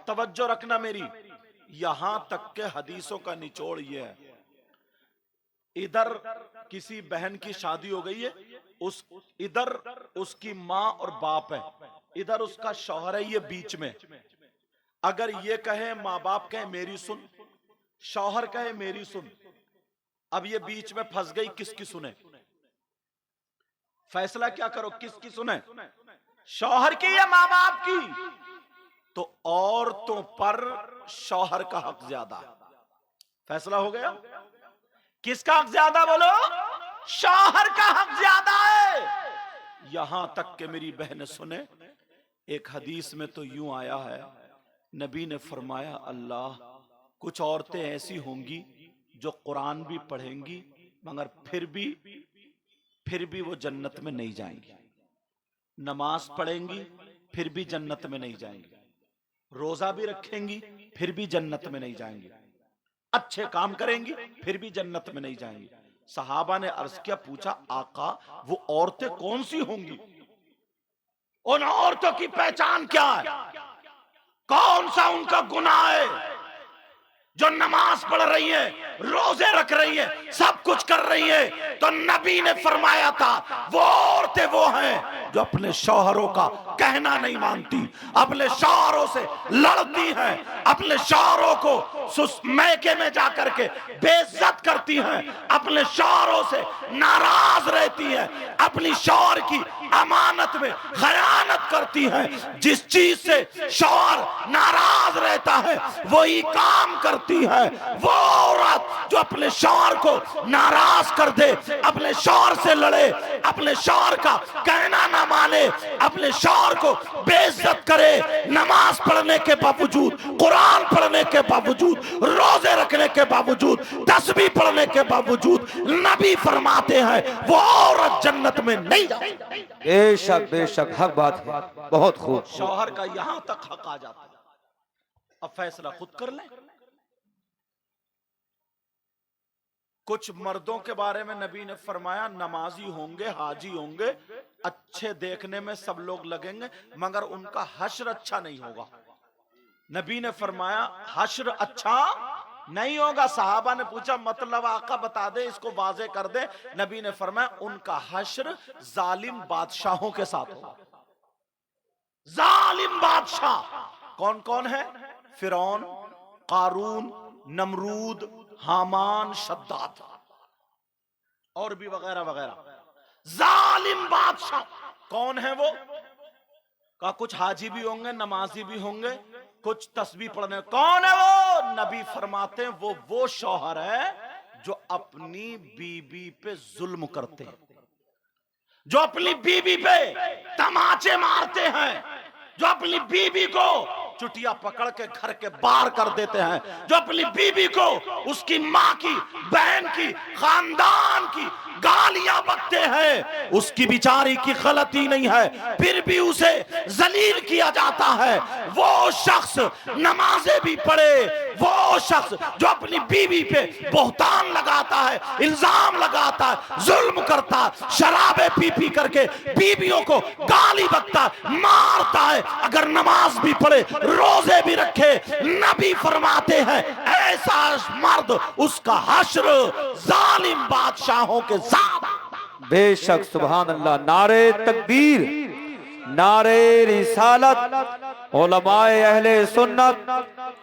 اب توجہ رکھنا میری، یہاں تک کہ حدیثوں کا نچوڑ یہ ہے، ادھر کسی بہن کی شادی ہو گئی ہے، ادھر اس کی ماں اور باپ ہے، ادھر اس کا شوہر ہے، یہ بیچ میں، اگر یہ کہے ماں باپ کہے میری سن، شوہر کہے میری سن، اب یہ بیچ میں پھنس گئی، کس کی سنے؟ فیصلہ کیا کرو، کس کی سنے؟ شوہر کی یا ماں باپ کی؟ تو عورتوں پر شوہر کا حق زیادہ ہے، فیصلہ ہو گیا؟ کس کا حق زیادہ بولو؟ شوہر کا حق زیادہ ہے۔ یہاں تک کہ میری بہن سنے، ایک حدیث میں تو یوں آیا ہے، نبی نے فرمایا اللہ، کچھ عورتیں ایسی ہوں گی جو قرآن بھی پڑھیں گی مگر پھر بھی وہ جنت میں نہیں جائیں گی، نماز پڑھیں گی پھر بھی جنت میں نہیں جائیں گی، روزہ بھی رکھیں گی پھر بھی جنت میں نہیں جائیں گی، اچھے کام کریں گی پھر بھی جنت میں نہیں جائیں گی۔ صحابہ نے عرض کیا، پوچھا آقا وہ عورتیں کون سی ہوں گی؟ ان عورتوں کی پہچان کیا ہے؟ کون سا ان کا گناہ ہے جو نماز پڑھ رہی ہے، روزے رکھ رہی ہے، سب کچھ کر رہی ہے؟ تو نبی نے فرمایا تھا وہ عورتیں وہ ہیں جو اپنے شوہروں کا کہنا نہیں مانتی، اپنے شوہروں سے لڑتی ہیں، اپنے شوہروں کو میکے میں جا کر کے بے عزت کرتی ہیں، اپنے شوہروں سے ناراض رہتی ہیں، اپنی شوہر کی امانت میں خیانت کرتی ہیں۔ جس چیز سے شوہر ناراض رہتا ہے وہی کام کرتی ہے۔ وہ عورت جو اپنے شوہر کو ناراض کر دے، اپنے شوہر سے لڑے، اپنے شوہر کا کہنا نہ مانے، اپنے شوہر کو بے عزت کرے، نماز پڑھنے کے باوجود، قرآن پڑھنے کے باوجود، روزے رکھنے کے باوجود، تسبیح پڑھنے کے باوجود، نبی فرماتے ہیں وہ عورت جنت میں نہیں جائے۔ بے شک حق بات ہے، بہت خوب۔ شوہر کا یہاں تک حق آ جاتا ہے، اب فیصلہ خود کر لیں۔ کچھ مردوں کے بارے میں نبی نے فرمایا نمازی ہوں گے، حاجی ہوں گے، اچھے دیکھنے میں سب لوگ لگیں گے مگر ان کا حشر اچھا نہیں ہوگا۔ نبی نے فرمایا حشر اچھا نہیں ہوگا۔ صحابہ نے پوچھا مطلب آقا بتا دے، اس کو واضح کر دے۔ نبی نے فرمایا ان کا حشر ظالم بادشاہوں کے ساتھ ہوگا۔ ظالم بادشاہ کون کون ہے؟ فرعون، قارون، نمرود، حامان، شداد اور بھی وغیرہ وغیرہ۔ ظالم بادشاہ کون ہے وہ؟ کہا کچھ حاجی بھی ہوں گے، نمازی بھی ہوں گے، کچھ تسبیح پڑھنے۔ کون ہے وہ؟ نبی فرماتے ہیں وہ شوہر ہے جو اپنی بیوی پہ ظلم کرتے ہیں، جو اپنی بیوی پہ تماچے مارتے ہیں، جو اپنی بیوی کو چٹیا پکڑ کے گھر کے باہر کر دیتے ہیں، جو اپنی بیوی کو اس کی ماں کی، بہن کی، خاندان کی گالیاں بکتے ہیں، اس کی بیچاری کی غلطی نہیں ہے پھر بھی اسے ذلیل کیا جاتا ہے۔ وہ شخص نمازیں بھی پڑھے، وہ شخص جو اپنی بیوی پہ بہتان لگاتا ہے، الزام لگاتا ہے، ظلم کرتا ہے، شرابیں پی کر کے بیویوں کو گالی بکتا ہے، مارتا ہے، اگر نماز بھی پڑھے، روزے بھی رکھے، نبی فرماتے ہیں ایسا مرد اس کا حشر ظالم بادشاہوں کے ساتھ۔ بے شک سبحان اللہ۔ نعرہ تکبیر، نعرہ رسالت، علماء اہل سنت،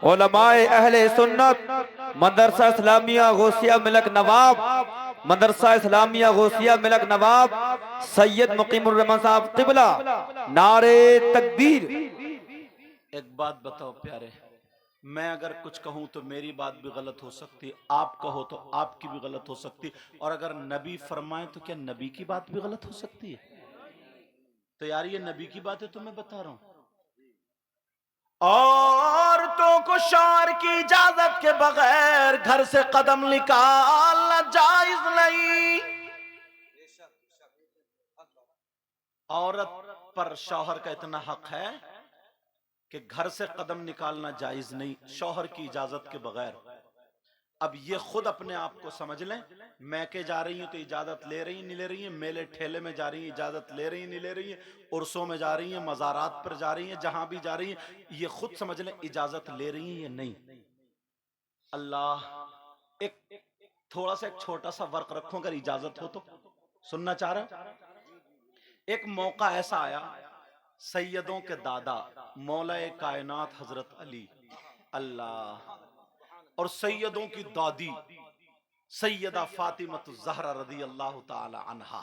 علماء اہل سنت، مدرسہ اسلامیہ غوثیہ ملک نواب، مدرسہ اسلامیہ غوثیہ ملک نواب سید مقیم الرحمن صاحب قبلہ، نعرہ تکبیر۔ ایک بات بتاؤ پیارے، میں اگر کچھ کہوں تو میری بات بھی غلط ہو سکتی، آپ کہو تو آپ کی بھی غلط ہو سکتی، اور اگر نبی فرمائے تو کیا نبی کی بات بھی غلط ہو سکتی ہے؟ تو یار یہ نبی کی بات ہے تو میں بتا رہا ہوں۔ عورتوں کو شوہر کی اجازت کے بغیر گھر سے قدم نکالنا جائز نہیں۔ عورت پر شوہر کا اتنا حق ہے کہ گھر سے قدم نکالنا جائز نہیں شوہر کی اجازت کے بغیر۔ اب یہ خود اپنے آپ کو سمجھ لیں، میں کے جا رہی ہیں تو اجازت لے رہی ہیں نہیں لے رہی ہیں، میلے ٹھیلے میں جا رہی ہیں اجازت لے رہی ہیں نہیں لے رہی ہیں، عرسوں میں جا رہی ہیں، مزارات پر جا رہی ہیں، جہاں بھی جا رہی ہیں، یہ خود سمجھ لیں اجازت لے رہی ہیں یا نہیں۔ اللہ ایک تھوڑا سا ایک چھوٹا سا ورق رکھو، اگر اجازت ہو تو سننا چاہ رہا۔ ایک موقع ایسا آیا، سیدوں کے دادا مولا کائنات حضرت علی اللہ اور سیدوں کی دادی سیدہ فاطمہ الزہرا رضی اللہ تعالی عنہا،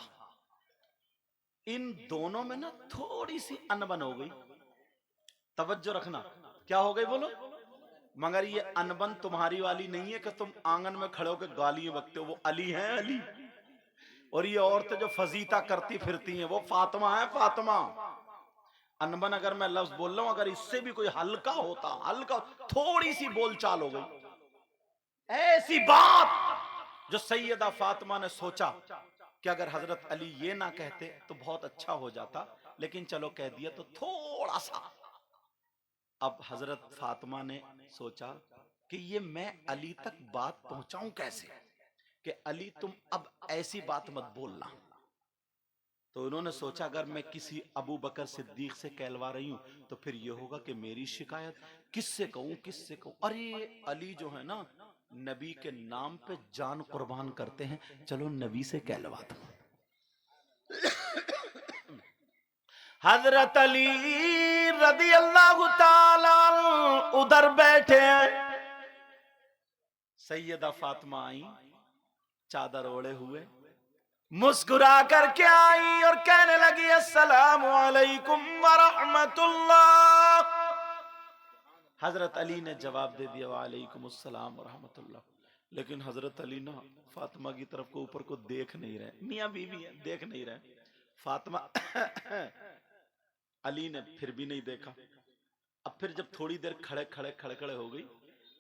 ان دونوں میں نا تھوڑی سی انبن ہو گئی۔ توجہ رکھنا، کیا ہو گئی بولو؟ مگر یہ انبن تمہاری والی نہیں ہے کہ تم آنگن میں کھڑے ہو کے گالیاں بکتے ہو، وہ علی ہیں علی، اور یہ عورتیں جو فضیتہ کرتی پھرتی ہیں وہ فاطمہ ہیں فاطمہ۔ انبن اگر میں لفظ بول رہا ہوں، اگر اس سے بھی کوئی ہلکا ہوتا، ہلکا تھوڑی سی بول چال ہو گئی، ایسی بات جو سیدہ فاطمہ نے سوچا کہ اگر حضرت علی یہ نہ کہتے تو بہت اچھا ہو جاتا، لیکن چلو کہہ دیا تو تھوڑا سا۔ اب حضرت فاطمہ نے سوچا کہ یہ میں علی تک بات پہنچاؤں کیسے، کہ علی تم اب ایسی بات مت بولنا۔ تو انہوں نے سوچا اگر میں کسی ابو بکر صدیق سے کہلوا رہی ہوں تو پھر یہ ہوگا کہ میری شکایت کس سے کہوں کس سے کہوں، ارے علی جو ہے نا نبی کے نام پہ جان قربان کرتے ہیں، چلو نبی سے کہلوا دو۔ حضرت علی رضی اللہ تعالی ادھر بیٹھے ہیں، سیدہ فاطمہ آئی چادر اوڑے ہوئے، مسکرا کر کے آئی اور کہنے لگی السلام علیکم ورحمت اللہ۔ حضرت علی نے جواب دے دیا وعلیکم السلام ورحمت اللہ، لیکن حضرت علی نا فاطمہ کی طرف کو اوپر کو دیکھ نہیں رہے، میاں بیوی ہیں دیکھ نہیں رہے۔ فاطمہ علی نے پھر بھی نہیں دیکھا۔ اب پھر جب تھوڑی دیر کھڑے ہو گئی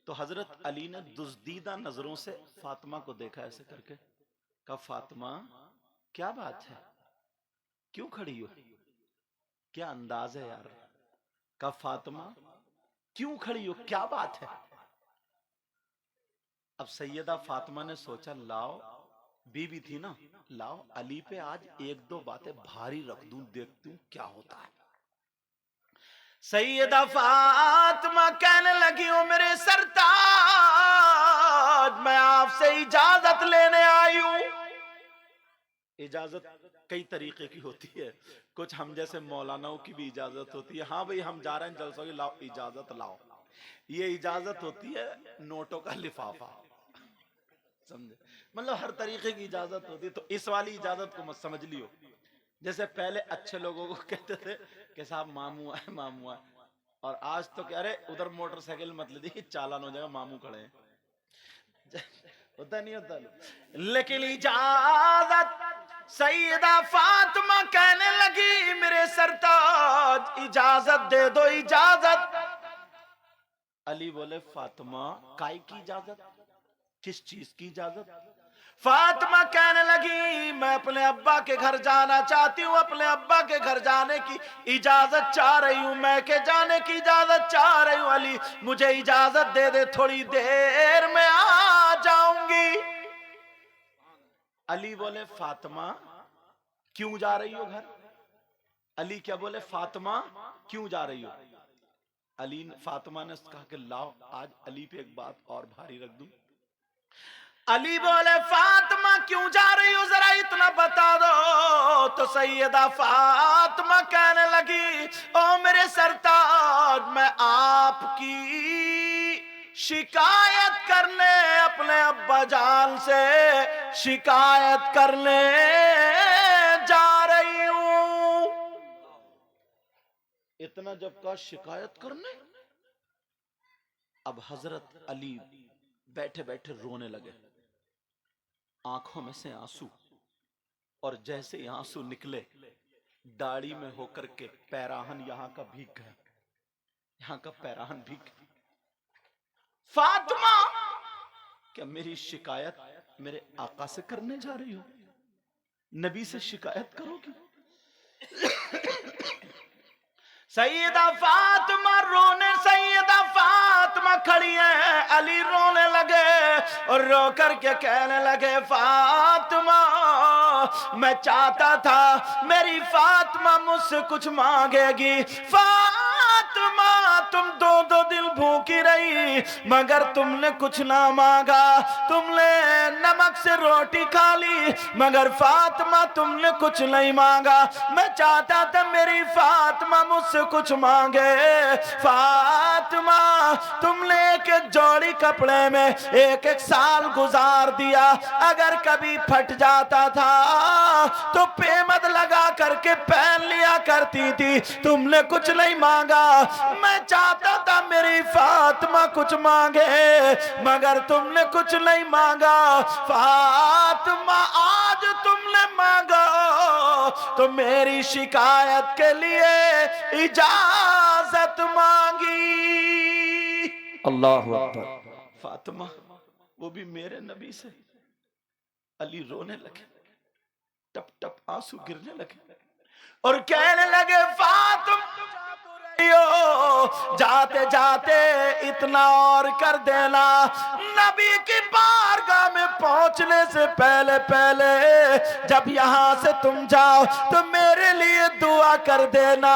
تو حضرت علی نے دزدیدہ نظروں سے فاطمہ کو دیکھا ایسے کر کے، کہا فاطمہ کیا بات ہے، کیوں کھڑی ہو، کیا انداز ہے یار، کہا فاطمہ کیوں کھڑی ہو، کیا بات ہے۔ اب سیدہ فاطمہ نے سوچا لاؤ، بیوی تھی نا، لاؤ علی پہ آج ایک دو باتیں بھاری رکھ دوں، دیکھتی ہوں کیا ہوتا ہے۔ سیدہ فاطمہ کہنے لگی ہوں میرے سرتاج، میں آپ سے اجازت لینے آئی ہوں۔ اجازت کئی طریقے کی ہوتی ہے، کچھ ہم جیسے مولاناؤں کی بھی اجازت ہوتی ہے، ہاں بھئی ہم جا رہے ہیں جلسوں کی، لاؤ اجازت لاؤ۔ یہ اجازت ہوتی ہے نوٹوں کا لفافہ، سمجھے، مطلب ہر طریقے کی اجازت ہوتی ہے۔ تو اس والی اجازت کو مت سمجھ لیو، جیسے پہلے اچھے لوگوں کو کہتے تھے کہ صاحب ماموں آئے ماموں آئے، اور آج تو کہہ رہے ادھر موٹر سائیکل مت لے دی چالان ہو جائے گا ماموں کھڑے ہیں، ہوتا نہیں ہوتا۔ لیکن اجازت، سیدہ فاطمہ کہنے لگی میرے سرتاج اجازت دے دو اجازت۔ علی بولے فاطمہ کائی کی اجازت، کس چیز کی اجازت؟ فاطمہ کہنے لگی میں اپنے ابا کے گھر جانا چاہتی ہوں، اپنے ابا کے گھر جانے کی اجازت چاہ رہی ہوں، میں کے جانے کی اجازت چاہ رہی ہوں، علی مجھے اجازت دے دے، تھوڑی دیر میں آ جاؤں گی۔ علی بولے فاطمہ کیوں جا رہی ہو گھر؟ علی کیا بولے فاطمہ کیوں جا رہی ہو؟ علی فاطمہ نے کہا کہ لاؤ آج علی پہ ایک بات اور بھاری رکھ دوں۔ علی بولے فاطمہ کیوں جا رہی ہو ذرا اتنا بتا دو۔ تو سیدہ فاطمہ کہنے لگی او میرے سرتاج میں آپ کی شکایت کرنے، اپنے ابا جان سے شکایت کرنے جا رہی ہوں۔ اتنا جب کا شکایت کرنے، اب حضرت علی بیٹھے بیٹھے رونے لگے، آنکھوں میں سے آنسو، اور جیسے ہی آنسو نکلے داڑھی میں ہو کر کے پیراہن یہاں کا بھیگ گیا، یہاں کا پیراہن بھیگ گیا۔ فاطمہ کیا میری شکایت میرے آقا سے کرنے جا رہی ہو؟ نبی سے شکایت کرو گی؟ سیدہ فاطمہ رونے، سیدہ فاطمہ کھڑی ہیں. علی رونے لگے اور رو کر کے کہنے لگے فاطمہ میں چاہتا تھا میری فاطمہ مجھ سے کچھ مانگے گی. فاطمہ تم دو دن بھوکی رہی مگر تم نے کچھ نہ مانگا. تم نے نمک سے روٹی کھا لی مگر فاطمہ تم نے کچھ نہیں مانگا. میں چاہتا تھا میری فاطمہ مجھ سے کچھ مانگے. فاطمہ تم نے ایک ایک جوڑی کپڑے میں ایک ایک سال گزار دیا. اگر کبھی پھٹ جاتا تھا تو پیمد لگا کر کے پہن لیا کرتی تھی. تم نے کچھ نہیں مانگا. میں چاہتا تھا میری فاطمہ کچھ مانگے مگر تم نے کچھ نہیں مانگا. فاطمہ آج تم نے مانگا تو میری شکایت کے لیے اجازت مانگی. اللہ اکبر. فاطمہ وہ بھی میرے نبی سے. علی رونے لگے, ٹپ ٹپ آنسو گرنے لگے اور کہنے لگے فاطمہ جاتے جاتے اتنا اور کر دینا, نبی کی بارگاہ میں پہنچنے سے پہلے جب یہاں سے تم جاؤ تو میرے لیے دعا کر دینا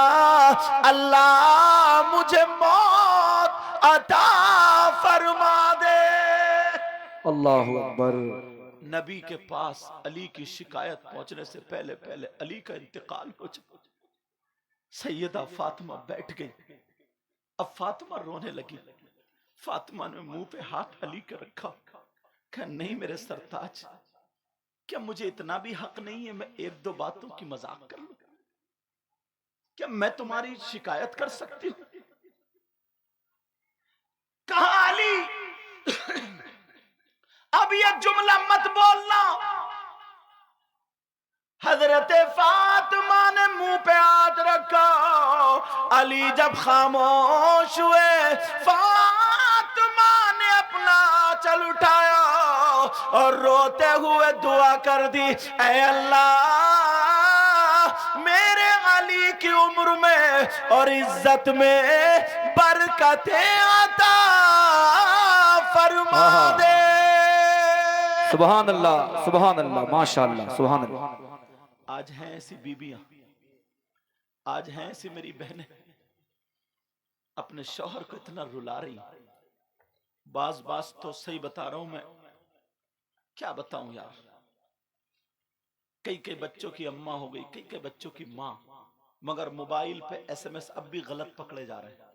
اللہ مجھے موت عطا فرما دے. اللہ اکبر. نبی کے پاس علی کی شکایت پہنچنے سے پہلے علی کا انتقال ہو چکا. سیدہ فاطمہ بیٹھ گئی. اب فاطمہ رونے لگی. فاطمہ نے منہ پہ ہاتھ علی کے رکھا, کہا نہیں میرے سرتاج, کیا مجھے اتنا بھی حق نہیں ہے میں ایک دو باتوں کی مذاق کر لوں؟ کیا میں تمہاری شکایت کر سکتی ہوں؟ کہا علی اب یہ جملہ مت بولنا. حضرت فاطمہ نے منہ پہ ہاتھ رکھا. علی جب خاموش ہوئے فاطمہ نے اپنا آنچل اٹھایا اور روتے ہوئے دعا کر دی, اے اللہ میرے علی کی عمر میں اور عزت میں برکتیں عطا فرما دے. سبحان اللہ, سبحان اللہ, ماشاءاللہ, سبحان اللہ. آج ہیں ایسی بیبیاں, آج ہیں ایسی میری بہنیں اپنے شوہر کو اتنا رلا رہی. بعض تو صحیح بتا رہا ہوں میں, کیا بتاؤں یار. کئی بچوں کی اماں ہو گئی, کئی بچوں کی ماں, مگر موبائل پہ ایس ایم ایس اب بھی غلط پکڑے جا رہے ہیں.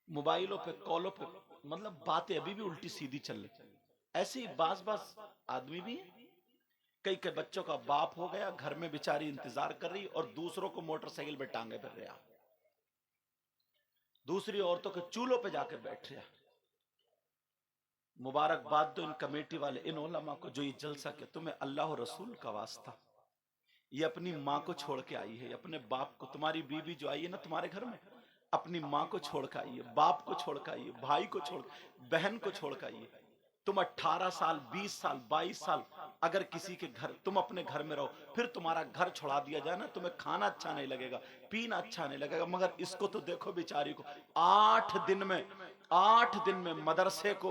موبائلوں پہ کالوں پہ مطلب باتیں ابھی بھی الٹی سیدھی چل رہی. ایسے ہی بعض آدمی بھی ہیں. کئی بچوں کا باپ ہو گیا, گھر میں بیچاری انتظار کر رہی اور دوسروں کو موٹر سائیکل پہ ٹانگے پھر رہا, دوسری عورتوں کے چولہوں پہ جا کے بیٹھ رہا. مبارکباد دو ان کمیٹی والے, ان علماء کو جو یہ جلسہ کہ تمہیں اللہ و رسول کا واسطہ, یہ اپنی ماں کو چھوڑ کے آئی ہے, اپنے باپ کو. تمہاری بیوی جو آئی ہے نا تمہارے گھر میں, اپنی ماں کو چھوڑ کے آئی ہے, باپ کو چھوڑ کے آئی ہے, بھائی کو چھوڑ, بہن کو چھوڑ کے آئی ہے. تم 18 سال 20 سال 22 سال اگر کسی کے گھر, تم اپنے گھر میں رہو, پھر تمہارا گھر چھوڑا دیا جائے نا, تمہیں کھانا اچھا نہیں لگے گا, پینا اچھا نہیں لگے گا. مگر اس کو تو دیکھو بیچاری کو, 8 دن میں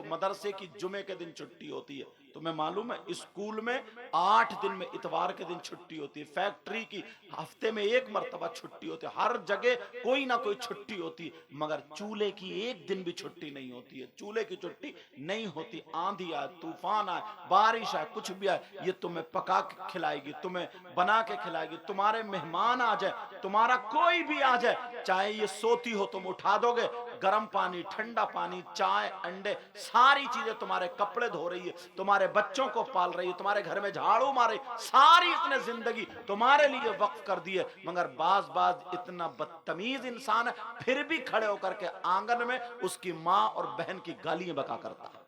مدرسے کی جمعے کے دن چھٹی ہوتی ہے. تمہیں معلوم ہے اسکول میں 8 دن میں اتوار کے دن چھٹی ہوتی ہے, فیکٹری کی ہفتے میں 1 مرتبہ چھٹی ہوتی ہے, ہر جگہ کوئی نہ کوئی چھٹی ہوتی, مگر چولہے کی 1 دن بھی چھٹی نہیں ہوتی ہے. چولہے کی چھٹی نہیں ہوتی. آندھی آئے, طوفان آئے, بارش آئے, کچھ بھی آئے, یہ تمہیں پکا کے کھلائے گی, تمہیں بنا کے کھلائے گی. تمہارے مہمان آ جائے, تمہارا کوئی بھی آ جائے, چاہے یہ سوتی ہو تم اٹھا دو گے, گرم پانی, ٹھنڈا پانی, چائے, انڈے, ساری چیزیں, تمہارے کپڑے دھو رہی ہے, تمہارے بچوں کو پال رہی ہے, تمہارے گھر میں جھاڑو مارے, ساری اتنے زندگی تمہارے لیے وقف کر دی ہے. مگر بعض اتنا بدتمیز انسان ہے, پھر بھی کھڑے ہو کر کے آنگن میں اس کی ماں اور بہن کی گالیاں بکا کرتا ہے.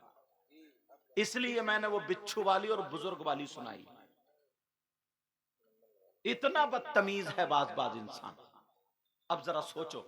اس لیے میں نے وہ بچھو والی اور بزرگ والی سنائی. اتنا بدتمیز ہے بعض انسان. اب ذرا سوچو.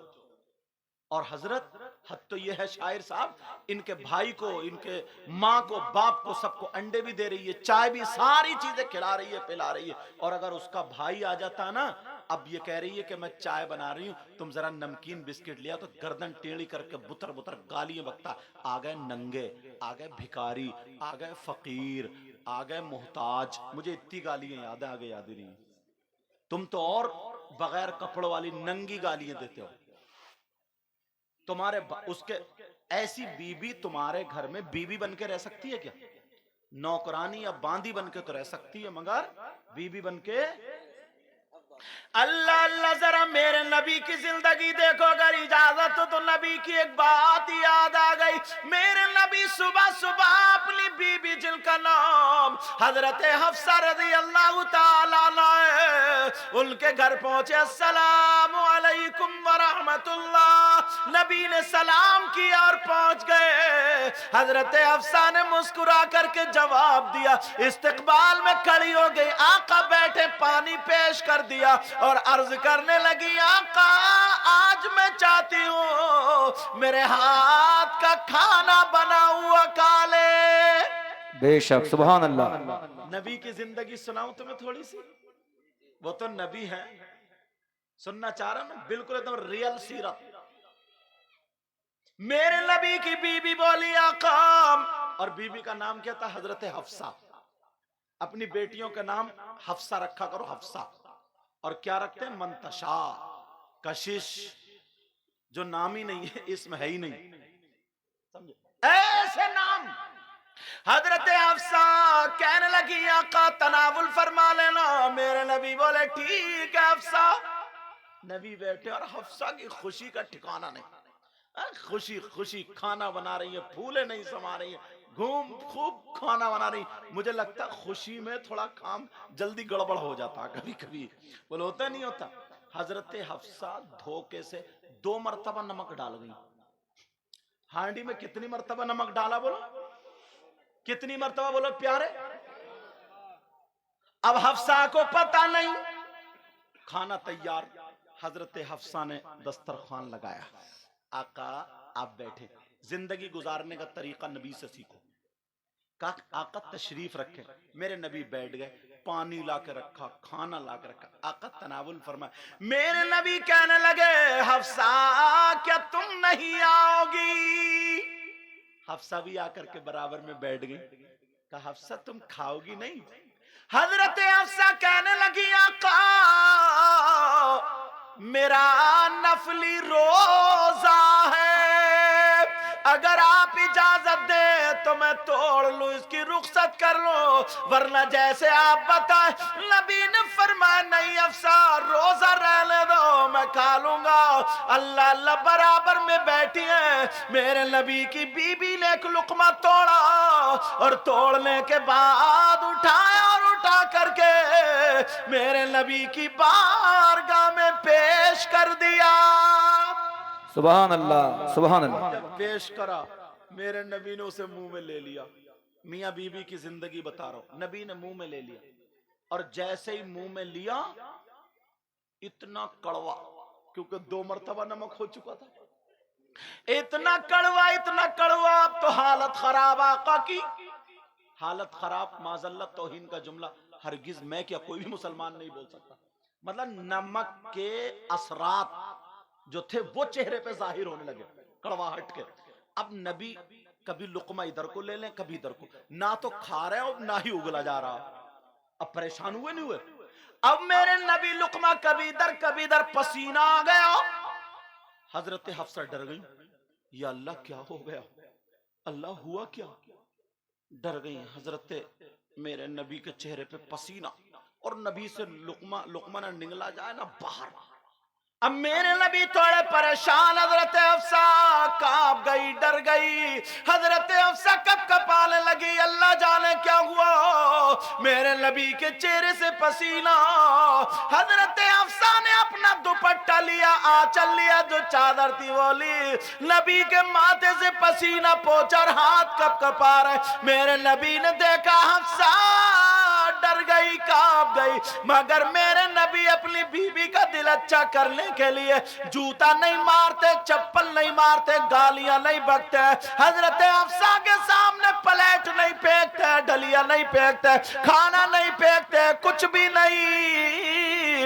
اور حضرت حد تو یہ ہے شاعر صاحب, ان کے بھائی کو, ان کے ماں کو, باپ کو, سب کو انڈے بھی دے رہی ہے, چائے بھی, ساری چیزیں کھلا رہی ہے, پلا رہی ہے. اور اگر اس کا بھائی آ جاتا نا اب یہ کہہ رہی ہے کہ میں چائے بنا رہی ہوں، تم ذرا نمکین بسکٹ لیا، تو گردن ٹیڑھی کر کے بتر بتر گالیاں بکتا، آ گئے ننگے، آ گئے بھکاری، آ گئے فقیر، آ گئے محتاج. مجھے اتنی گالیاں یاد ہیں، آگے یاد ہی نہیں. تم تو اور بغیر کپڑوں والی ننگی گالیاں دیتے ہو. تمہارے اس کے ایسی بیوی تمہارے گھر میں بیوی بن کے رہ سکتی ہے کیا؟ نوکرانی یا باندی بن کے تو رہ سکتی ہے، مگر بیوی بن کے. اللہ اللہ، ذرا میرے نبی کی زندگی دیکھو، اگر اجازت تو نبی کی ایک بات یاد آ گئی. میرے نبی صبح صبح اپنی بی بی جن کا نام حضرت حفصہ رضی اللہ تعالیٰ عنہ، ان کے گھر پہنچے. السلام علیکم ورحمت اللہ. نبی نے سلام کیا اور پہنچ گئے. حضرت حفصہ نے مسکرا کر کے جواب دیا، استقبال میں کھڑی ہو گئی. آقا بیٹھے، پانی پیش کر دیا اور عرض کرنے لگی، آقا آج میں چاہتی ہوں میرے ہاتھ کا کھانا بنا ہوا کھا لے. بے شک سبحان اللہ. نبی کی زندگی سناؤں تمہیں تھوڑی سی؟ وہ تو نبی ہیں، سننا چاہ رہا ہوں، بالکل ایک دم ریئل سیرت. میرے نبی کی بی بی بولی، آقا، اور بی بی کا نام کیا تھا؟ حضرت حفصہ. اپنی بیٹیوں کا نام حفصہ رکھا کرو، حفصہ. اور کیا رکھتے ہیں؟ منتشا، کشش، جو نام ہی نہیں ہے، اسم ہے ہی نہیں. سمجھے؟ ایسے نام. حضرت حفصہ کہنے لگی، آقا تناول فرما لینا. میرے نبی بولے ٹھیک ہے حفصہ. نبی بیٹھے اور حفصہ کی خوشی کا ٹھکانہ نہیں. خوشی خوشی کھانا بنا رہی ہے، پھولے نہیں سما رہی ہے، خوب کھانا بنا رہی. مجھے لگتا خوشی میں تھوڑا کام جلدی گڑبڑ ہو جاتا کبھی کبھی، بولے ہوتا نہیں ہوتا. حضرت حفصہ دھوکے سے 2 مرتبہ نمک ڈال گئی. ہانڈی میں کتنی مرتبہ نمک ڈالا؟ بولو کتنی مرتبہ؟ بولو پیارے. اب حفصہ کو پتہ نہیں. کھانا تیار. حضرت حفصہ نے دسترخوان لگایا. آقا آپ بیٹھے. زندگی گزارنے کا طریقہ نبی سے سیکھو. آقا تشریف رکھے. میرے نبی بیٹھ گئے، پانی لا کے رکھا، کھانا لا کے رکھا. آقا تناول فرمائے. میرے نبی کہنے لگے، حفصہ کیا تم نہیں آؤ گی؟ حفصہ بھی آ کر کے برابر میں بیٹھ گئی. کہا حفصہ تم کھاؤ گی نہیں؟ حضرت حفصہ کہنے لگی، آقا میرا نفلی روزہ ہے، اگر آپ اجازت دیں تو میں توڑ لوں، اس کی رخصت کر لوں، ورنہ جیسے آپ بتائیں. نبی نے فرمایا نہیں حفصہ، روزہ رہنے دو، میں کھا لوں گا. اللہ اللہ، برابر میں بیٹھی ہیں. میرے نبی کی بی بی نے ایک لقمہ توڑا اور توڑنے کے بعد اٹھایا اور اٹھا کر کے میرے نبی کی بارگاہ میں پیش کر دیا. سبحان اللہ سبحان اللہ. جب پیش کرا، میرے نبی نے اسے منہ میں لے لیا. میاں بی بی کی زندگی بتا رہا ہوں. نبی نے منہ میں لے لیا اور جیسے ہی منہ میں لیا، اتنا کڑوا، کیونکہ 2 مرتبہ نمک ہو چکا تھا، اتنا کڑوا اتنا کڑوا. اب تو حالت خراب. آقا کی حالت خراب. معذلت توہین کا جملہ ہرگز میں کیا کوئی بھی مسلمان نہیں بول سکتا. مطلب نمک کے اثرات جو تھے وہ چہرے پہ ظاہر ہونے لگے، کڑواہٹ کے. اب نبی کبھی لقمہ ادھر کو لے لیں، کبھی ادھر کو، نہ تو کھا رہے اور نہ ہی اگلا جا رہا. اب پریشان ہوئے نہیں ہوئے؟ اب میرے نبی لقمہ کبھی ادھر کبھی ادھر، پسینہ آ گیا. حضرت حفصہ ڈر گئی. یا اللہ کیا ہو گیا؟ اللہ ہوا کیا؟ ڈر گئی. حضرت میرے نبی کے چہرے پہ پسینہ، اور نبی سے لقمہ نہ نگلا جائے نہ باہر. اب میرے نبی تھوڑے پریشان. حضرت حفصہ کانپ گئی، ڈر گئی. حضرت حفصہ کپ کپانے لگی، اللہ جانے کیا ہوا. میرے نبی کے چہرے سے پسینہ. حضرت حفصہ نے اپنا دوپٹہ لیا، آنچل لیا، جو چادر تھی وہ لی، نبی کے ماتھے سے پسینہ پوچھا اور ہاتھ کپ کپا رہے. میرے نبی نے دیکھا حفصہ ڈر گئی، کانپ گئی، مگر میرے نبی اپنی بیوی کا دل اچھا کرنے کے لیے جوتا نہیں مارتے، چپل نہیں مارتے، گالیاں نہیں بکتے. حضرت حفصہ کے سامنے پلیٹ نہیں پھینکتے، ڈلیا نہیں پھینکتے، کھانا نہیں پھینکتے، کچھ بھی نہیں.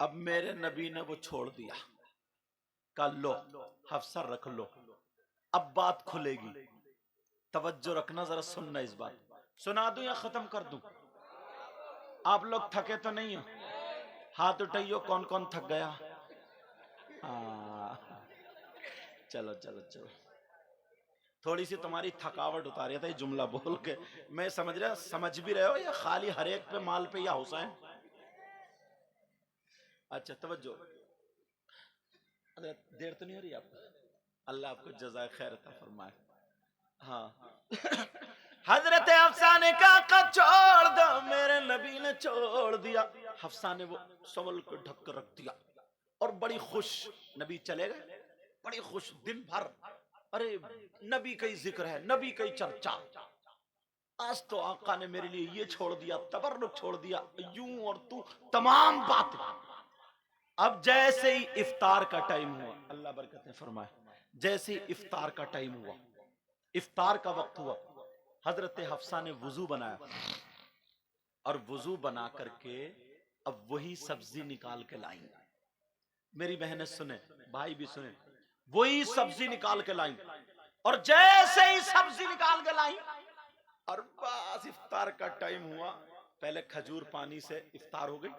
اب میرے نبی نے وہ چھوڑ دیا، کہا لو حفصہ رکھ لو، اب بات کھلے گی، توجہ رکھنا ذرا، سننا اس بات، سنا دوں یا ختم کر دوں؟ آپ لوگ تھکے تو نہیں ہو؟ ہاتھ اٹھائیو کون کون تھک گیا؟ چلو چلو چلو، تھوڑی سی تمہاری تھکاوٹ اتار رہا تھا یہ جملہ بول کے، میں سمجھ رہا سمجھ بھی رہے ہو یا خالی ہر ایک پہ مال پہ یا حسین؟ اچھا توجہ، دیر تو نہیں ہو رہی آپ کو؟ اللہ آپ کو جزائے خیر عطا فرمائے۔ ہاں حضرت حفصہ نے کہا آقا چھوڑ دو، میرے نبی نے چھوڑ دیا۔ حفصہ نے وہ سنبھل کو ڈھک کر رکھ دیا اور بڑی خوش، نبی چلے گئے بڑی خوش دن بھر، ارے نبی کا ہی ذکر ہے، نبی کا ہی چرچا، آج تو آقا نے میرے لیے یہ چھوڑ دیا، تبرک چھوڑ دیا، یوں اور تو تمام باتیں۔ اب جیسے ہی افطار کا ٹائم ہوا، اللہ برکتیں فرمائے، جیسے ہی افطار کا ٹائم ہوا، افطار کا وقت ہوا، حضرت حفصہ نے وضو بنایا اور وضو بنا کر کے اب وہی سبزی نکال کے لائیں، میری بہنیں سنیں، بھائی بھی سنیں، وہی سبزی نکال کے لائیں، اور جیسے ہی سبزی نکال کے لائیں اور بس افطار کا ٹائم ہوا، پہلے کھجور پانی سے افطار ہو گئی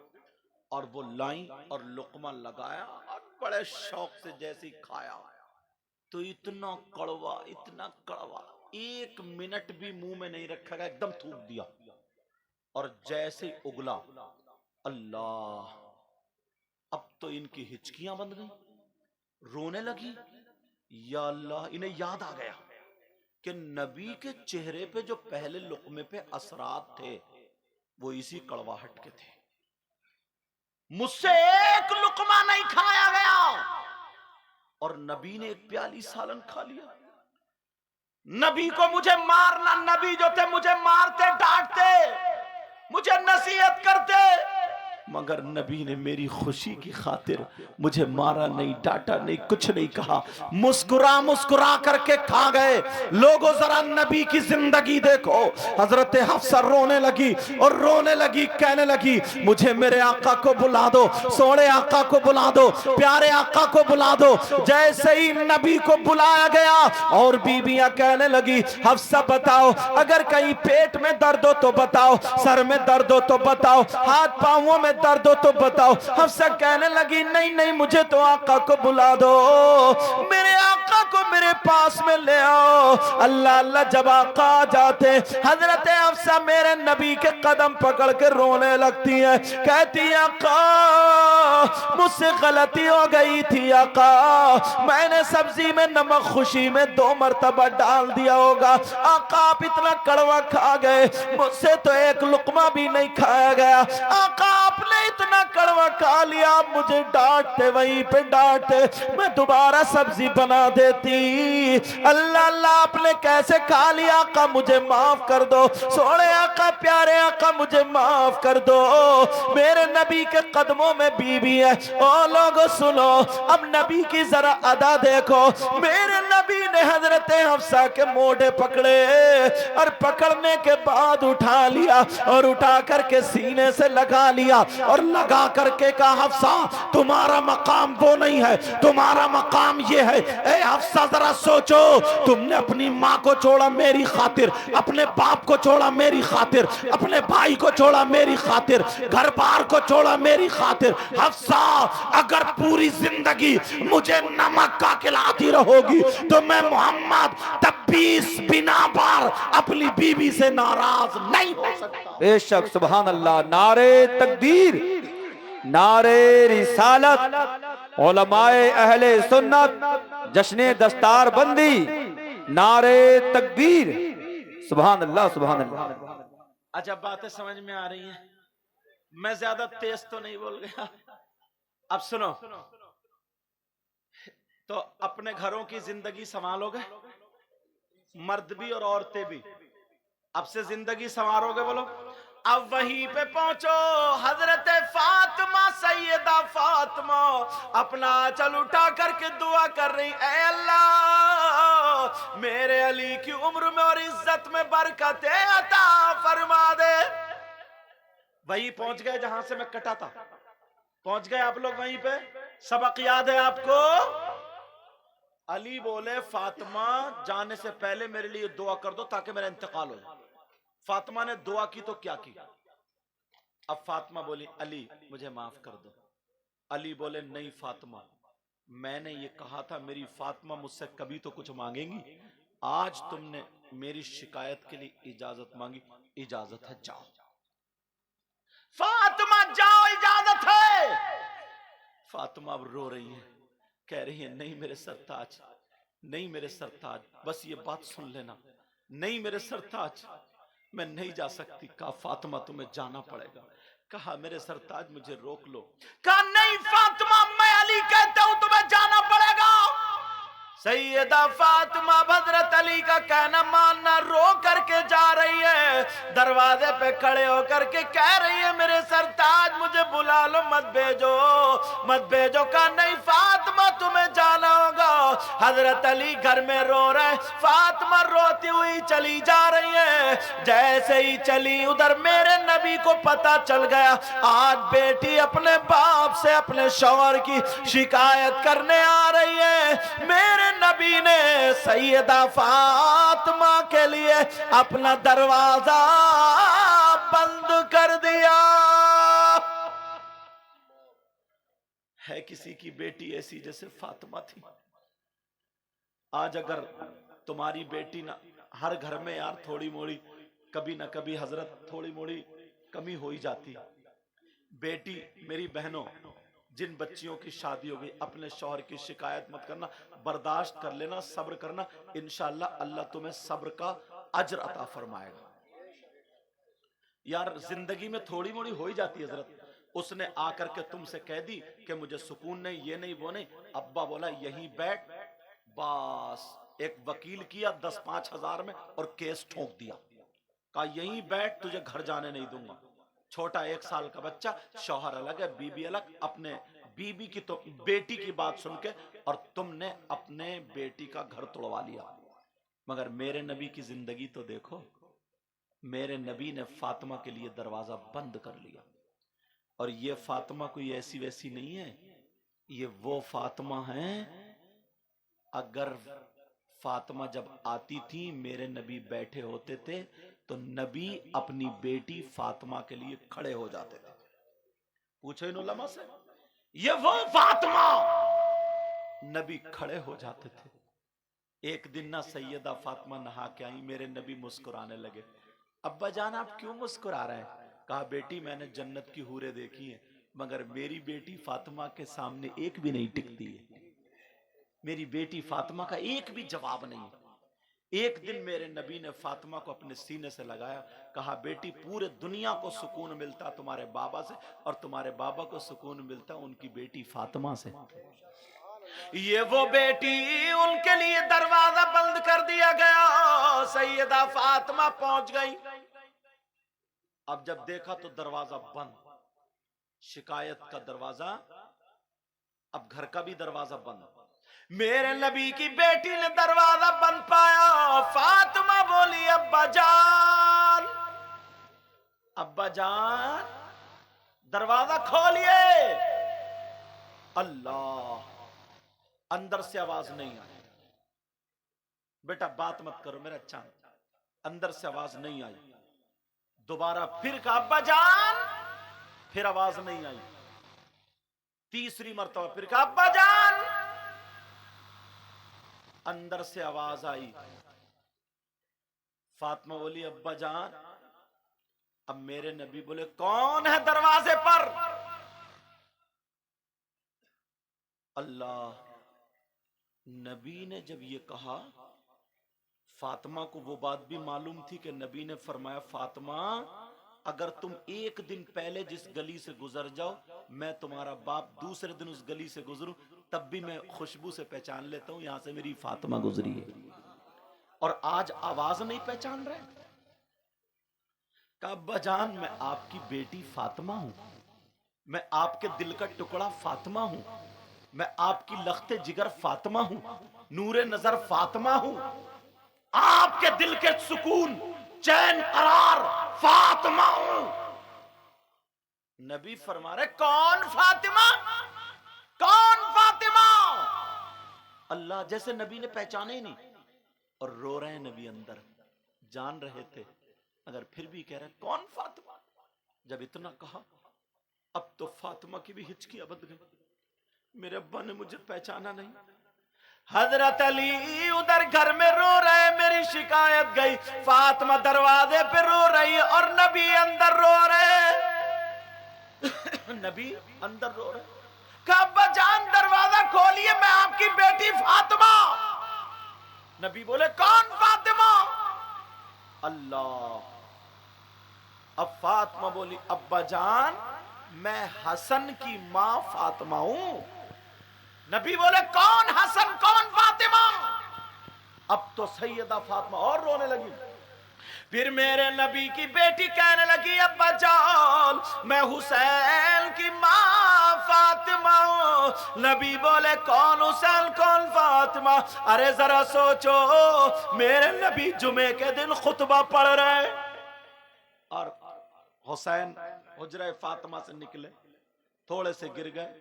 اور وہ لائیں اور لقمہ لگایا اور بڑے شوق سے جیسے ہی کھایا تو اتنا کڑوا، ایک منٹ بھی منہ میں نہیں رکھا گیا، ایک دم تھوک دیا، اور جیسے ہی اگلا، اللہ، اب تو ان کی ہچکیاں بند گئیں، رونے لگی، یا اللہ، انہیں یاد آ گیا کہ نبی کے چہرے پہ جو پہلے لقمے پہ اثرات تھے وہ اسی کڑواہٹ کے تھے، مجھ سے ایک لقمہ نہیں کھایا گیا اور نبی نے ایک پیالی سالن کھا لیا۔ نبی کو مجھے مارنا، نبی جو تھے مجھے مارتے ڈانٹتے مجھے نصیحت کرتے، مگر نبی نے میری خوشی کی خاطر مجھے مارا نہیں، ڈانٹا نہیں، کچھ نہیں کہا، مسکرا مسکرا کر کے کھا گئے۔ لوگوں ذرا نبی کی زندگی دیکھو، حضرت حفصہ رونے لگی اور رونے لگی، کہنے لگی مجھے میرے آقا کو بلا دو، سوڑے آقا کو بلا دو، پیارے آقا کو بلا دو۔ جیسے ہی نبی کو بلایا گیا اور بیویاں کہنے لگی حفصہ بتاؤ، اگر کہیں پیٹ میں درد ہو تو بتاؤ، سر میں درد ہو تو بتاؤ، ہاتھ پاؤں میں درد ہو تو بتاؤ۔ حفصہ کہنے لگی نہیں نہیں، مجھے تو آقا کو بلا دو، میرے آقا کو میرے پاس میں لے آؤ۔ اللہ اللہ، جب آقا آ جاتے حضرت حفصہ میرے نبی کے قدم پکڑ کے رونے لگتی ہیں، کہتی ہیں آقا مجھ سے غلطی ہو گئی تھی آقا، میں نے سبزی میں نمک خوشی میں 2 مرتبہ ڈال دیا ہوگا، آقا آپ اتنا کڑوا کھا گئے، مجھ سے تو ایک لقمہ بھی نہیں کھایا گیا، آقا آپ نے اتنا کڑوا کھا لیا، آپ مجھے ڈانٹتے، وہیں پہ ڈانٹتے، میں دوبارہ سبزی بنا دیتی۔ اللہ اللہ، آپ نے کیسے کھا لیا آقا، مجھے معاف کر دو، سوڑے آقا، پیارے آقا، مجھے معاف کر دو۔ میرے نبی کے قدموں میں بی بی ہے، او لوگو سنو، اب نبی کی ذرا ادا دیکھو، میرے نبی نے حضرت حفصہ کے موڑے پکڑے اور پکڑنے کے بعد اٹھا لیا اور اٹھا کر کے سینے سے لگا لیا اور لگا کر کے کہا حفصہ تمہارا مقام وہ نہیں ہے، تمہارا مقام یہ ہے۔ اے حفصہ ذرا سوچو، تم نے اپنی ماں کو چھوڑا میری خاطر، اپنے باپ کو چھوڑا میری خاطر، اپنے بھائی کو چھوڑا میری خاطر، گھر بار کو چھوڑا میری خاطر۔ حفصہ اگر پوری زندگی مجھے نمک کا کھلاتی رہو گی تو میں محمد 26 بنا بار اپنی بیوی سے ناراض نہیں ہو سکتا۔ بے شک، سبحان اللہ، نعرہ تکبیر، نعرہ رسالت، علماء اہل سنت، جشن دستار بندی، نعرہ تکبیر، سبحان اللہ سبحان اللہ۔ اچھا باتیں سمجھ میں آ رہی ہیں؟ میں زیادہ تیز تو نہیں بول گیا؟ اب سنو، تو اپنے گھروں کی زندگی سنبھالو گے، مرد بھی اور عورتیں بھی، اب سے زندگی سنوارو گے، بولو۔ اب وہیں پہ پہنچو، حضرت فاطمہ، سیدہ فاطمہ اپنا آنچل اٹھا کر کے دعا کر رہی، اے اللہ میرے علی کی عمر میں اور عزت میں برکتیں عطا فرما دے۔ وہیں پہنچ گئے جہاں سے میں کٹا تھا، پہنچ گئے آپ لوگ وہیں پہ؟ سبق یاد ہے آپ کو؟ علی بولے فاطمہ جانے سے پہلے میرے لیے دعا کر دو تاکہ میرا انتقال ہو جائے۔ فاطمہ نے دعا کی تو کیا کی؟ اب فاطمہ بولی علی مجھے معاف کر دو۔ علی بولے نہیں فاطمہ، میں نے یہ کہا تھا میری فاطمہ مجھ سے کبھی تو کچھ مانگے گی، آج تم نے میری شکایت کے لیے اجازت مانگی، اجازت ہے جاؤ۔ فاطمہ جاؤ اجازت ہے۔ فاطمہ اب رو رہی ہیں، کہہ رہی ہیں نہیں میرے سرتاج، نہیں میرے سرتاج، بس یہ بات سن لینا، نہیں میرے سرتاج میں نہیں جا سکتی۔ کہا فاطمہ تمہیں جانا پڑے گا۔ کہا میرے سرتاج مجھے روک لو۔ کہا نہیں فاطمہ میں علی کہتا ہوں تمہیں جانا پڑے گا۔ سیدہ فاطمہ حضرت علی کا کہنا ماننا، رو کر کے جا رہی ہے، دروازے پہ کھڑے ہو کر کے کہہ رہی ہے میرے سرتاج مجھے بلا لو، مت بھیجو مت بھیجو۔ کہا نہیں فاطمہ تمہیں جانا ہوگا۔ حضرت علی گھر میں رو رہے، فاطمہ روتی ہوئی چلی جا رہی ہے۔ جیسے ہی چلی ادھر میرے نبی کو پتا چل گیا آج بیٹی اپنے باپ سے اپنے شوہر کی شکایت کرنے آ رہی ہے۔ میرے نبی نے سیدہ فاطمہ کے لیے اپنا دروازہ بند کر دیا۔ ہے کسی کی بیٹی ایسی جیسے فاطمہ تھی؟ آج اگر تمہاری بیٹی نہ، ہر گھر میں یار تھوڑی موڑی کبھی نہ کبھی حضرت تھوڑی موڑی کمی ہو ہی جاتی۔ بیٹی میری بہنوں، جن بچیوں کی شادی ہو گئی اپنے شوہر کی شکایت مت کرنا، برداشت کر لینا، صبر کرنا، انشاءاللہ اللہ تمہیں صبر کا اجر عطا فرمائے گا۔ یار زندگی میں تھوڑی موڑی ہو ہی جاتی ہے حضرت۔ اس نے آ کر کے تم سے کہہ دی کہ مجھے سکون نہیں، یہ نہیں وہ نہیں، ابا بولا یہیں بیٹھ، بس ایک وکیل کیا 10-5 ہزار میں اور کیس ٹھونک دیا، کہا یہیں بیٹھ تجھے گھر جانے نہیں دوں گا۔ چھوٹا 1 سال کا بچہ، شوہر الگ ہے بیوی الگ، اپنے بیوی کی تو بیٹی کی بات سن کے اور تم نے اپنے بیٹی کا گھر توڑوا لیا۔ مگر میرے نبی کی زندگی تو دیکھو، میرے نبی نے فاطمہ کے لیے دروازہ بند کر لیا۔ اور یہ فاطمہ کوئی ایسی ویسی نہیں ہے، یہ وہ فاطمہ ہیں، اگر فاطمہ جب آتی تھی میرے نبی بیٹھے ہوتے تھے تو نبی اپنی بیٹی فاطمہ کے لیے کھڑے ہو جاتے تھے۔ پوچھو ان علماء سے، یہ وہ فاطمہ، نبی کھڑے ہو جاتے تھے۔ ایک دن نہ سیدہ فاطمہ نہا کے آئی، میرے نبی مسکرانے لگے۔ ابا جان آپ کیوں مسکرا رہے ہیں؟ کہا بیٹی میں نے جنت کی حوریں دیکھی ہیں مگر میری بیٹی فاطمہ کے سامنے ایک بھی نہیں ٹکتی ہے، میری بیٹی فاطمہ کا ایک بھی جواب نہیں۔ ایک دن میرے نبی نے فاطمہ کو اپنے سینے سے لگایا، کہا بیٹی پورے دنیا کو سکون ملتا تمہارے بابا سے اور تمہارے بابا کو سکون ملتا ان کی بیٹی فاطمہ سے۔ یہ وہ بیٹی، ان کے لیے دروازہ بند کر دیا گیا۔ سیدہ فاطمہ پہنچ گئی، اب جب دیکھا تو دروازہ بند، شکایت کا دروازہ، اب گھر کا بھی دروازہ بند۔ میرے نبی کی بیٹی نے دروازہ بند پایا، فاطمہ بولی ابا جان، ابا جان دروازہ کھولیے۔ اللہ، اندر سے آواز نہیں آئی، بیٹا بات مت کرو میرا چاند، اندر سے آواز نہیں آئی۔ دوبارہ پھر کہا ابا جان، پھر آواز نہیں آئی۔ تیسری مرتبہ پھر کہا ابا جان، اندر سے آواز آئی۔ فاطمہ بولی ابا جان، اب میرے نبی بولے کون ہے دروازے پر؟ اللہ، نبی نے جب یہ کہا، فاطمہ کو وہ بات بھی معلوم تھی کہ نبی نے فرمایا فاطمہ اگر تم ایک دن پہلے جس گلی سے گزر جاؤ، میں تمہارا باپ دوسرے دن اس گلی سے گزروں تب بھی میں خوشبو سے پہچان لیتا ہوں یہاں سے میری فاطمہ گزری ہے، اور آج آواز نہیں پہچان رہے۔ کہا ابا جان میں آپ کی بیٹی فاطمہ ہوں، میں آپ کے دل کا ٹکڑا فاطمہ ہوں، میں آپ کی لخت جگر فاطمہ ہوں، نور نظر فاطمہ ہوں، آپ کے دل کے سکون چین قرار فاطمہ ہوں۔ نبی فرما رہے کون فاطمہ، کون فاطمہ؟ اللہ جیسے نبی نے پہچانے ہی نہیں، اور رو رہے ہیں نبی اندر، جان رہے تھے اگر پھر بھی کہہ رہے کون فاطمہ۔ جب اتنا کہا اب تو فاطمہ کی بھی ہچکیاں بند گئی، میرے ابا نے مجھے پہچانا نہیں۔ حضرت علی ادھر گھر میں رو رہے، میری شکایت گئی، فاطمہ دروازے پہ رو رہی اور نبی اندر رو رہے، نبی اندر رو رہے۔ کہا ابا جان دروازہ کھولیے، میں آپ کی بیٹی فاطمہ۔ نبی بولے کون فاطمہ؟ اللہ۔ اب فاطمہ بولی ابا جان میں حسن کی ماں فاطمہ ہوں۔ نبی بولے کون حسن کون فاطمہ؟ اب تو سیدہ فاطمہ اور رونے لگی۔ پھر میرے نبی کی بیٹی کہنے لگی ابا جان میں حسین کی ماں فاطمہ ہوں۔ نبی بولے کون حسین کون فاطمہ؟ ارے ذرا سوچو، میرے نبی جمعے کے دن خطبہ پڑھ رہے اور حسین حجرہ فاطمہ سے نکلے، تھوڑے سے گر گئے،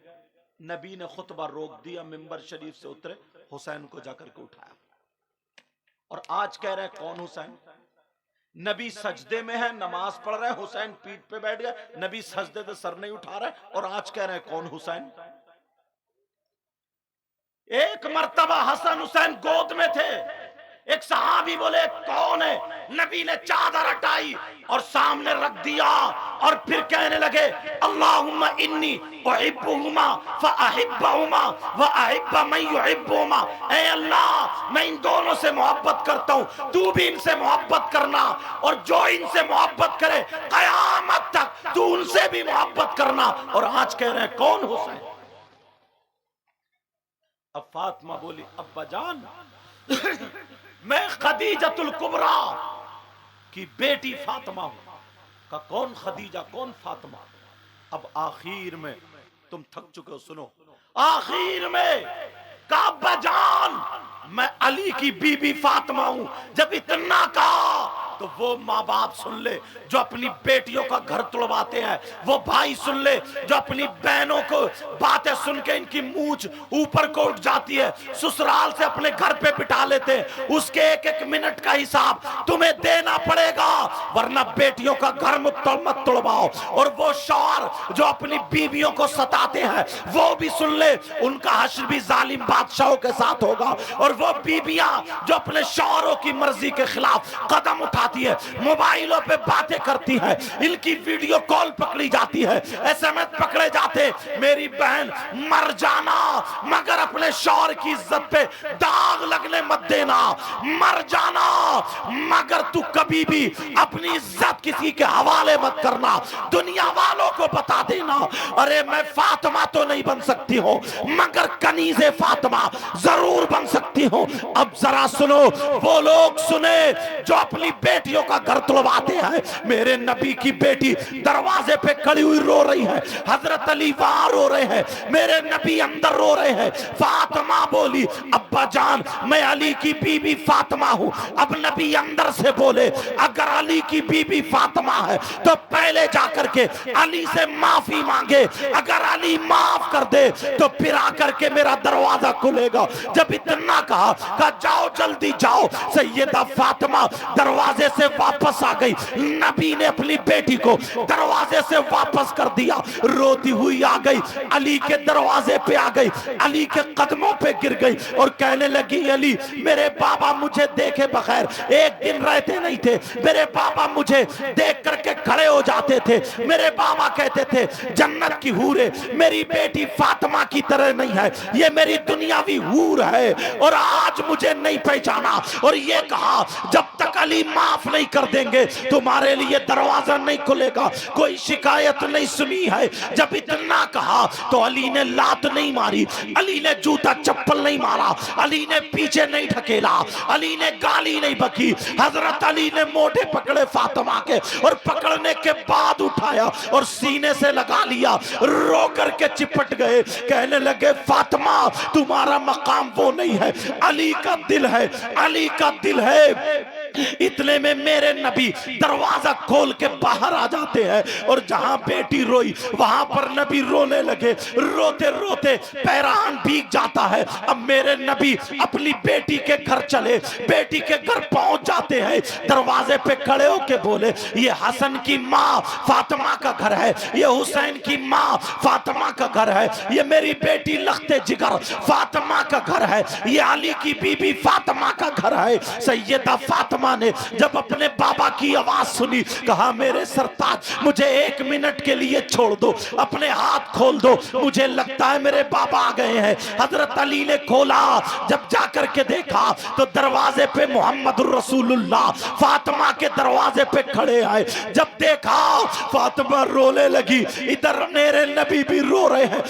نبی نے خطبہ روک دیا، منبر شریف سے اترے، حسین کو جا کر کے اٹھایا، اور آج کہہ رہے کون حسین؟ نبی سجدے میں ہے، نماز پڑھ رہے، حسین پیٹھ پہ بیٹھ گئے، نبی سجدے سے سر نہیں اٹھا رہے، اور آج کہہ رہے کون حسین؟ ایک مرتبہ حسن حسین گود میں تھے، ایک صحابی بولے کون ہے؟ نبی نے چادر ہٹائی اور سامنے رکھ دیا، اور پھر کہنے لگے اللہم انی احبہما فاحبہما واحب من یحبہما۔ اے اللہ میں ان دونوں سے محبت کرتا ہوں، تو بھی ان سے محبت کرنا، اور جو ان سے محبت کرے قیامت تک تو ان سے بھی محبت کرنا۔ اور آج کہہ رہے ہیں کون حسین؟ اب فاطمہ بولی ابا جان میں خدیجۃ الکبریٰ کی بیٹی فاطمہ ہوں۔ کہ کون خدیجہ کون فاطمہ؟ اب آخر میں تم تھک چکے ہو، سنو، آخر میں کہا ابا جان میں علی کی بی بی فاطمہ ہوں۔ جب اتنا کہا تو وہ ماں باپ سن لے جو اپنی بیٹیوں کا گھر توڑواتے ہیں، وہ بھائی سن لے جو اپنی بہنوں کو باتیں سن کے ان کی مونچھ اوپر کو اٹھ جاتی ہے، سسرال سے اپنے گھر پہ بٹھا لیتے ہیں، اس کے ایک ایک منٹ کا حساب تمہیں دینا پڑے گا، ورنہ بیٹیوں کا گھر مت توڑواؤ۔ اور وہ شوہر جو اپنی بیویوں کو ستاتے ہیں وہ بھی سن لے، ان کا حشر بھی ظالم بادشاہوں کے ساتھ ہوگا۔ اور وہ بیویاں جو اپنے شوہروں کی مرضی کے خلاف قدم اٹھاتی ہے، موبائلوں پہ باتیں کرتی ہے، ان کی ویڈیو کال پکڑی جاتی ہے، ایس ایم ایس پکڑے جاتے، میری بہن مر جانا مگر اپنے شوہر کی عزت پہ داغ لگنے مت دینا، مر جانا مگر تو کبھی بھی اپنی عزت کسی کے حوالے مت کرنا، دنیا والوں کو بتا دینا ارے میں فاطمہ تو نہیں بن سکتی ہوں مگر کنیز فاطمہ ضرور بن سکتی ہوں۔ اب ذرا سنو، وہ لوگ سنے جو اپنی بیٹیوں کا گھر توڑواتے ہیں۔ میرے نبی کی بیٹی دروازے پہ کھڑی ہوئی رو رہی ہے، حضرت علی وہاں رو رہے ہیں، میرے نبی اندر رو رہے ہیں۔ فاطمہ بولی ابا جان میں علی کی بی بی فاطمہ ہوں۔ اب نبی اندر سے بولے اگر علی کی بی بی فاطمہ ہے تو پہلے جا کر کے علی سے معافی مانگے، اگر علی معاف کر دے تو پھر آ کر کے میرا دروازہ کھلے گا۔ جب اتنا کہا جاؤ جلدی جاؤ، سیدہ فاطمہ دروازے سے واپس آ گئی، نبی نے اپنی بیٹی کو دروازے سے واپس کر دیا، روتی ہوئی آ گئی، علی کے دروازے پہ آ گئی، علی کے قدموں پہ گر گئی اور کہنے لگی علی میرے بابا مجھے دیکھے بغیر ایک دن رہتے نہیں تھے، میرے بابا مجھے دیکھ کر کے کھڑے ہو جاتے تھے، میرے بابا کہتے تھے جنت کی حوریں میری بیٹی فاطمہ کی طرح نہیں ہے، یہ میری دنیاوی حور ہے، اور آج مجھے نہیں پہچانا، اور یہ کہا جب تک علی معاف نہیں کر دیں گے تمہارے لیے دروازہ نہیں کھلے گا، کوئی شکایت نہیں سنی ہے۔ جب اتنا کہا تو علی نے لات نہیں ماری، علی نے جوتا چپل نہیں مارا، علی نے پیچھے نہیں ڈھکیلا، علی نے گالی نہیں بکی، حضرت علی نے موٹے پکڑے فاطمہ کے، اور پکڑنے کے بعد اٹھایا اور سینے سے لگا لیا، رو کر کے چپٹ گئے، کہنے لگے فاطمہ تمہارا مقام وہ نہیں ہے، علی کا دل ہے، علی کا دل ہے۔ اتنے میں میرے نبی دروازہ کھول کے باہر آ جاتے ہیں، اور جہاں بیٹی روئی وہاں پر نبی رونے لگے، روتے روتے پیرہن بھیگ جاتا ہے۔ اب میرے نبی اپنی بیٹی کے گھر چلے، بیٹی کے گھر پہنچ جاتے ہیں، دروازے پہ کھڑے ہو کے بولے یہ حسن کی ماں فاطمہ کا گھر ہے، یہ حسین کی ماں فاطمہ کا گھر ہے، یہ میری بیٹی لخت جگر فاطمہ کا گھر ہے، یہ علی کی بی بی فاطمہ کا گھر ہے۔ سیدہ فاطمہ نے جب اپنے بابا کی آواز سنی کہا میرے سرتاج مجھے 1 منٹ کے لیے چھوڑ دو، اپنے ہاتھ کھول دو، مجھے لگتا ہے میرے بابا آ گئے ہیں۔ حضرت علی نے کھولا، جب جا کر کے دیکھا تو دروازے پہ محمد الرسول اللہ فاطمہ کے دروازے پہ کھڑے آئے۔ جب دیکھا فاطمہ رونے لگی، ادھر میرے نبی بھی رو رہے ہیں،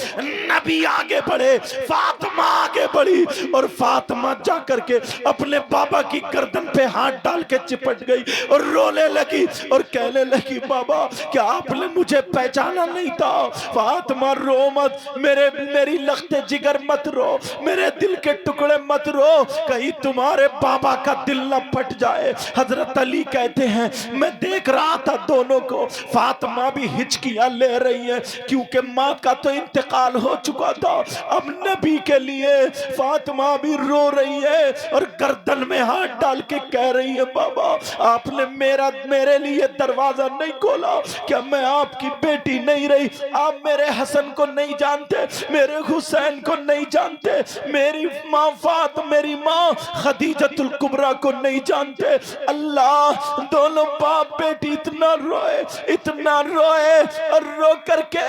نبی آگے بڑھے، فاطمہ آگے بڑھی، اور فاطمہ جا کر کے اپنے بابا کی گردن پہ ہاتھ ڈال کے چپٹ گئی اور رونے لگی اور کہنے لگی بابا کیا آپ نے مجھے پہچانا نہیں تھا؟ فاطمہ رو مت، میری لخت جگر مت رو، میرے دل کے ٹکڑے مت رو، کہیں تمہارے بابا کا دل نہ پھٹ جائے۔ حضرت علی کہتے ہیں میں دیکھ رہا تھا دونوں کو، فاطمہ بھی ہچکیاں لے رہی ہیں کیونکہ ماں کا تو انتقال ہو چکا تھا، اب نبی کے لیے فاطمہ بھی رو رہی ہے اور گردن میں ہاتھ ڈال کے کہہ رہی ہے بابا آپ نے میرے لیے دروازہ نہیں کھولا، کیا میں آپ کی بیٹی نہیں رہی؟ آپ میرے حسن کو نہیں جانتے، میرے حسین کو نہیں جانتے، میری ماں خدیجۃ الکبریٰ کو نہیں جانتے؟ اللہ، دونوں باپ بیٹی اتنا روئے اور رو کر کے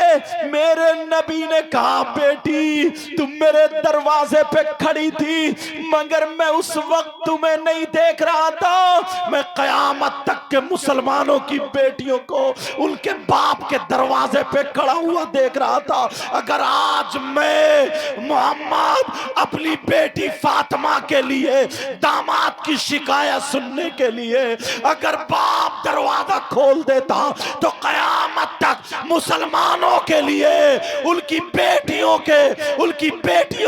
میرے نبی نے کہا بیٹی تم میرے دروازے پہ کھڑی تھی مگر میں اس وقت تمہیں نہیں دیکھ رہا تھا، میں قیامت تک کے مسلمانوں کی بیٹیوں کو ان کے باپ کے دروازے پہ کھڑا ہوا دیکھ رہا تھا۔ اگر آج میں محمد اپنی بیٹی فاطمہ کے لیے داماد کی شکایت سننے کے لیے اگر باپ دروازہ کھول دیتا تو قیامت تک مسلمانوں کے لیے ان کی بیٹیوں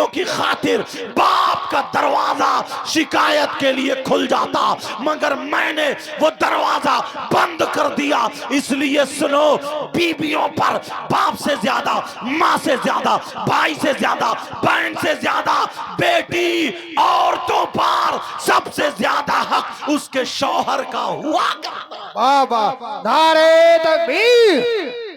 کی خاطر باپ کا دروازہ شکایت کے لیے کھل جاتا، مگر میں نے وہ دروازہ بند کر دیا۔ اس لیے سنو، بیویوں پر باپ سے زیادہ، ماں سے زیادہ، بھائی سے زیادہ، بہن سے زیادہ، بیٹی عورتوں پر سب سے زیادہ حق اس کے شوہر کا ہوا کرتا۔ بابا نعرہ تکبیر!